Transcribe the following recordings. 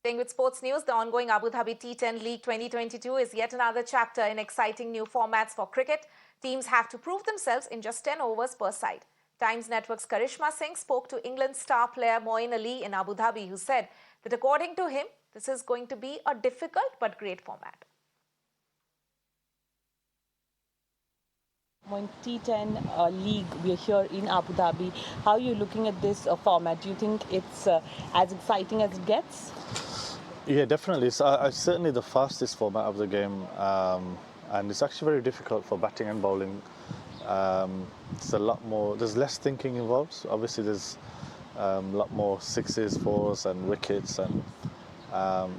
Staying with sports news, the ongoing Abu Dhabi T10 League 2022 is yet another chapter in exciting new formats for cricket. Teams have to prove themselves in just 10 overs per side. Times Network's Karishma Singh spoke to England star player Moeen Ali in Abu Dhabi, who said that according to him, this is going to be a difficult but great format. T10 league, we're here in Abu Dhabi. How are you looking at this format? Do you think it's as exciting as it gets? Yeah, definitely. It's certainly the fastest format of the game, and it's actually very difficult for batting and bowling. It's a lot more. There's less thinking involved. Obviously, there's a lot more sixes, fours, and wickets, and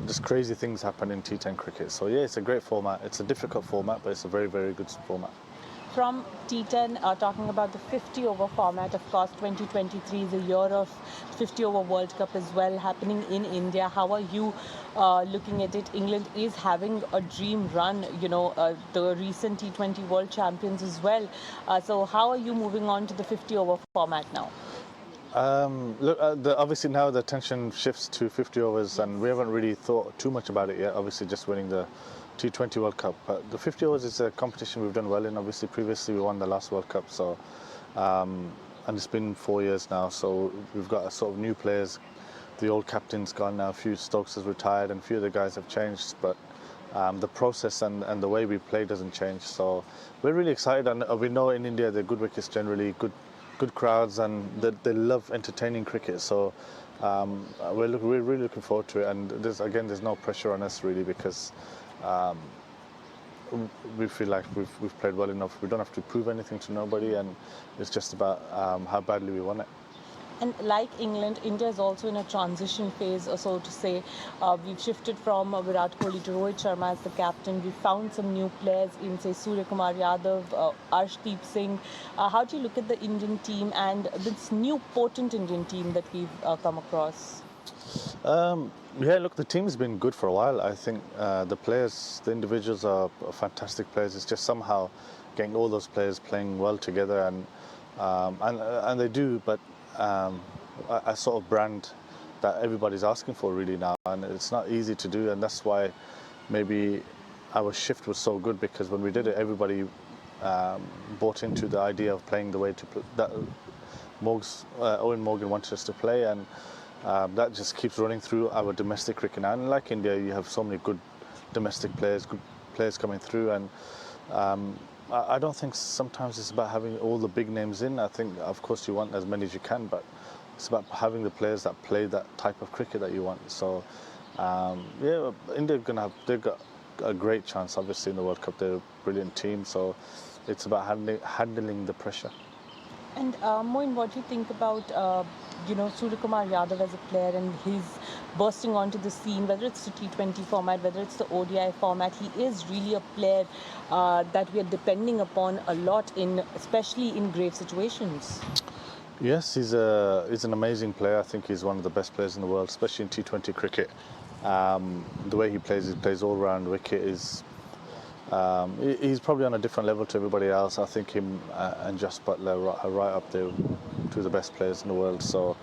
just crazy things happen in T10 cricket. So yeah, it's a great format. It's a difficult format, but it's a very, very good format. From T10, talking about the 50-over format, of course, 2023 is a year of 50-over World Cup as well, happening in India. How are you looking at it? England is having a dream run, the recent T20 World Champions as well. So how are you moving on to the 50-over format now? Look, obviously now the attention shifts to 50 overs, and we haven't really thought too much about it yet. Obviously, just winning the T20 World Cup. But the 50 overs is a competition we've done well in. Obviously, previously we won the last World Cup, so and it's been 4 years now. So we've got a sort of new players. The old captain's gone now. A few Stokes has retired, and a few of the guys have changed. But the process and the way we play doesn't change. So we're really excited, and we know in India they're good wickets generally, good crowds, and they love entertaining cricket. So we're really looking forward to it. And there's no pressure on us really, because we feel like we've played well enough. We don't have to prove anything to nobody, and it's just about how badly we want it. And like England, India is also in a transition phase, so to say. We've shifted from Virat Kohli to Rohit Sharma as the captain. We found some new players in, say, Suryakumar Yadav, Arshdeep Singh. How do you look at the Indian team and this new potent Indian team that we've come across? Yeah, look, the team's been good for a while. I think the players, the individuals are fantastic players. It's just somehow getting all those players playing well together, and they do, but a sort of brand that everybody's asking for really now, and it's not easy to do, and that's why maybe our shift was so good, because when we did it, everybody bought into the idea of playing the way that Owen Morgan wanted us to play, and that just keeps running through our domestic cricket now. And like India, you have so many good domestic players, good players coming through, and I don't think sometimes it's about having all the big names in. I think, of course, you want as many as you can, but it's about having the players that play that type of cricket that you want. So, yeah, India they've got a great chance, obviously, in the World Cup. They're a brilliant team, so it's about handling the pressure. And Moeen, what do you think about Suryakumar Yadav as a player and his bursting onto the scene, whether it's the T20 format, whether it's the ODI format? He is really a player that we are depending upon a lot, especially in grave situations. Yes, he's an amazing player. I think he's one of the best players in the world, especially in T20 cricket. The way he plays all-round wicket is. He's probably on a different level to everybody else. I think him and Just Butler are right up there, two of the best players in the world. So,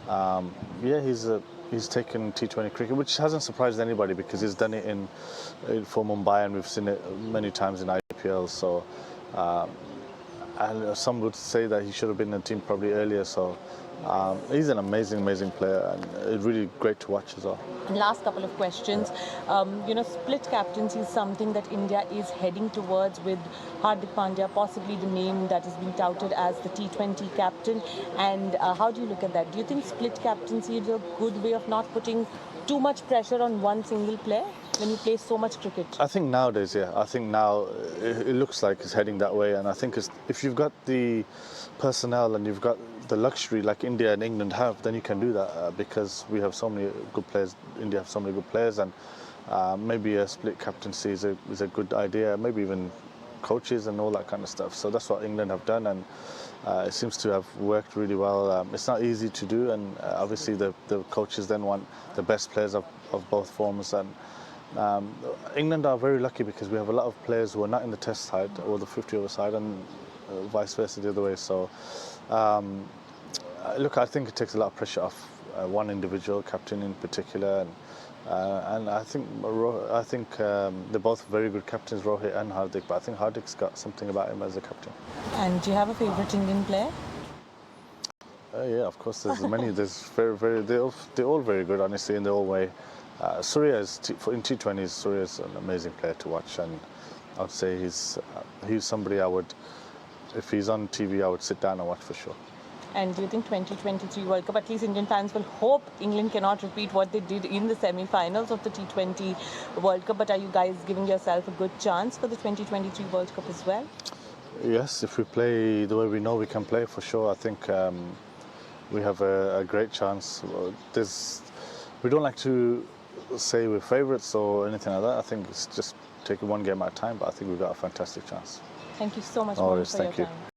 yeah, he's taken T20 cricket, which hasn't surprised anybody, because he's done it for Mumbai, and we've seen it many times in IPL. So, and some would say that he should have been in the team probably earlier. So, he's an amazing player, and it's really great to watch as well. And last couple of questions. Split captaincy is something that India is heading towards, with Hardik Pandya possibly the name that has been touted as the T20 captain. And how do you look at that? Do you think split captaincy is a good way of not putting too much pressure on one single player when you play so much cricket? I think nowadays, yeah. I think now it looks like it's heading that way, and I think if you've got the personnel and you've got the luxury like India and England have, then you can do that, because we have so many good players. India have so many good players, and maybe a split captaincy is a good idea. Maybe even coaches and all that kind of stuff. So that's what England have done, and it seems to have worked really well. It's not easy to do, and obviously the coaches then want the best players of both forms. And England are very lucky, because we have a lot of players who are not in the Test side or the 50-over side, and vice versa the other way. So, look, I think it takes a lot of pressure off one individual, captain in particular, and And I think they're both very good captains, Rohit and Hardik. But I think Hardik's got something about him as a captain. And do you have a favourite Indian player? Yeah, of course. There's many. There's they're all very good, honestly, in their own way. Surya is in T20s. Surya is an amazing player to watch, and I would say he's somebody I would, if he's on TV, I would sit down and watch for sure. And do you think 2023 World Cup, at least Indian fans will hope England cannot repeat what they did in the semi-finals of the T20 World Cup, but are you guys giving yourself a good chance for the 2023 World Cup as well? Yes, if we play the way we know we can play, for sure. I think we have a great chance. We don't like to say we're favourites or anything like that. I think it's just taking one game at a time, but I think we've got a fantastic chance. Thank you so much No worries, for your thank you. time.